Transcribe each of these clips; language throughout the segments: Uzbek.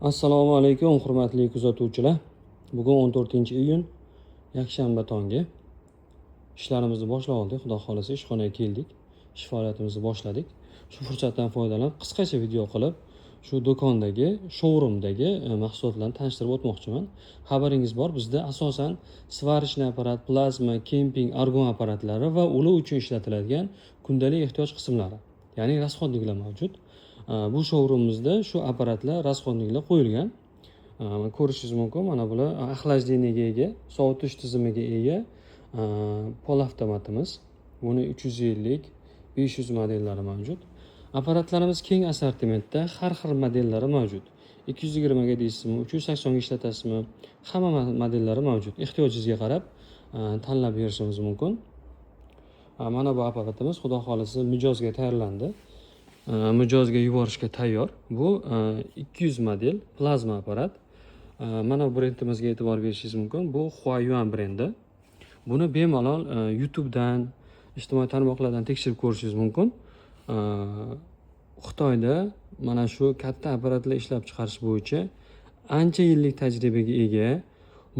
Assalomu alaykum hurmatli kuzatuvchilar. Bugun 14-iyun yakshanba tongi. İşlarimizni boshlab oldik. Xudo xolasa ishxonaga keldik. Ish faoliyatimizni boshladik. Shu fursatdan foydalanib qisqacha video qilib, shu do'kondagi, showroomdagi mahsulotlarni tanishtirib o'tmoqchiman. Xabaringiz bor, bizda asosan svarishniy apparat, plazma, kemping, argon apparatlari va ular uchun ishlatiladigan kundalik ehtiyoj qismlari, ya'ni rasxodniklar mavjud. Bu showroomimizda shu apparatlar, rasxodniklar qo'yilgan. Ko'rishingiz mumkin. Mana bular axlajdeniyga ega, sovutish tizimiga ega pol avtomatimiz. Buni 350, 500 modellari mavjud. Apparatlarimiz keng assortimentda, har xil modellari mavjud. 220 ga deysizmi, 380 ga ishlatasizmi? Hamma modellari mavjud. Ehtiyojingizga qarab tanlab berishingiz mumkin. Mana bu apparatimiz xudo xolasa mijozga tayyorlandi. Mijozga yuborishga tayyor. Bu 200 model plazma apparat. Mana bu brendimizga e'tibor berishingiz mumkin. Bu Huayuan brendi. Buni bemalol YouTubedan, ijtimoiy tarmoqlardan tekshirib ko'rishingiz mumkin. Xitoyda mana shu katta apparatlar ishlab chiqarish bo'yicha ancha yillik tajribaga ega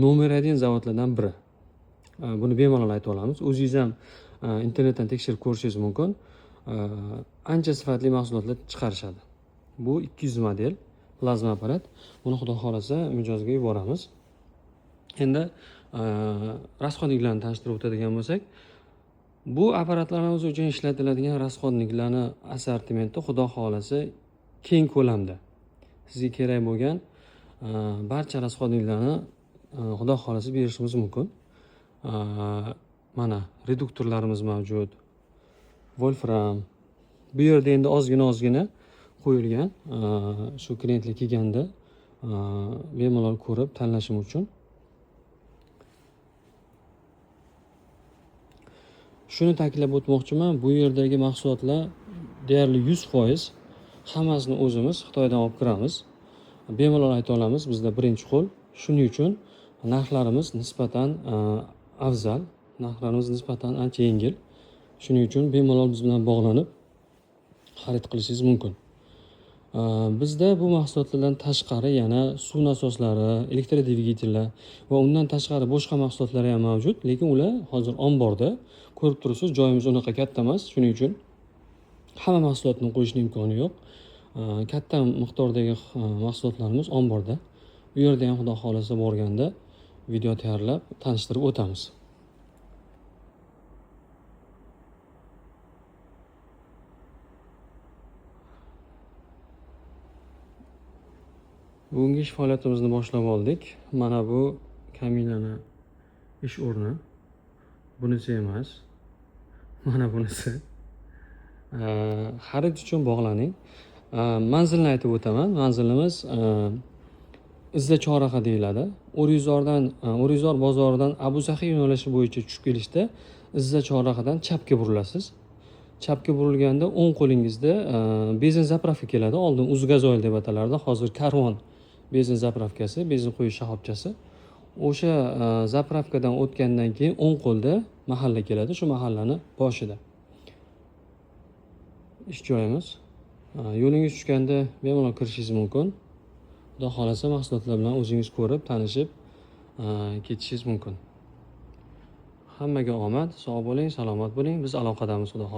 nomer 1 zavodlardan biri. Buni bemalol aytib olamiz. O'zingiz ham internetdan tekshirib ko'rishingiz mumkin. Ancha sifatli mahsulotlar chiqarishadi. Bu 200 model plazma apparat. Buni xudo xolasa mijozga yuboramiz. Endi rasxodniklarni tanishtirib o'tadigan bo'lsak, bu apparatlarimiz uchun ishlatiladigan rasxodniklarni assortimenti xudo xolasa keng ko'lamda. Sizga kerak bo'lgan barcha rasxodniklarni xudo xolasa berishimiz mumkin. Mana reduktorlarimiz mavjud. Wolfram. Bu yerda endi ozgina qo'yilgan. Shu klientlar kelganda bemalol ko'rib tanlashim uchun. Shuni ta'kidlab o'tmoqchiman, bu yerdagi mahsulotlar deyarli 100% hammasini o'zimiz Xitoydan olib kiramiz. Bemalol ayta olamiz, bizda birinchi qo'l. Shuning uchun narxlarimiz nisbatan afzal, narxlarimiz nisbatan ancha yengil. Shuning uchun bemalol biz bilan bog'lanib xarid qilishingiz mumkin. Bizda bu mahsulotlardan tashqari yana suv nasoslari, elektrodvigatellar va undan tashqari boshqa mahsulotlar ham mavjud, lekin ular hozir omborda. Ko'rib turibsiz, joyimiz unaqa katta emas, shuning uchun hamma mahsulotni qo'yishning imkoni yo'q. Katta miqdordagi mahsulotlarimiz omborda. Bu yerda ham xudo xolasa borganda video tayyorlab tanishtirib o'tamiz. Bugungi ish faoliyatimizni boshlab oldik. Mana bu kaminani ish o'rni. Bunisi emas. Mana bunisi. Xarid uchun bog'laning. Manzilni aytib o'taman. Manzilimiz Izza Chorraha deyiladi. O'rizor bozoridan Abu Saxiy yo'nalishi bo'yicha tushib kelishda Izza Chorrahadan chapga burilasiz. Chapga burilganda o'ng qo'lingizda benzin zapravka keladi. Oldin Uzgazoil deb atalardi. Hozir Karvon benzin zapravkasi, benzin quyish shoxobchasi. O'sha zapravkadan o'tgandan keyin o'ng qo'lda mahalla keladi. Shu mahallani boshida ish joyimiz. Yo'lingiz tushganda bemalol kirishingiz mumkin. Xudo xolasa mahsulotlar bilan o'zingiz ko'rib, tanishib ketishingiz mumkin. Hammaga omad, sog' bo'ling, salomat bo'ling. Biz aloqadamiz, xudo xolasa.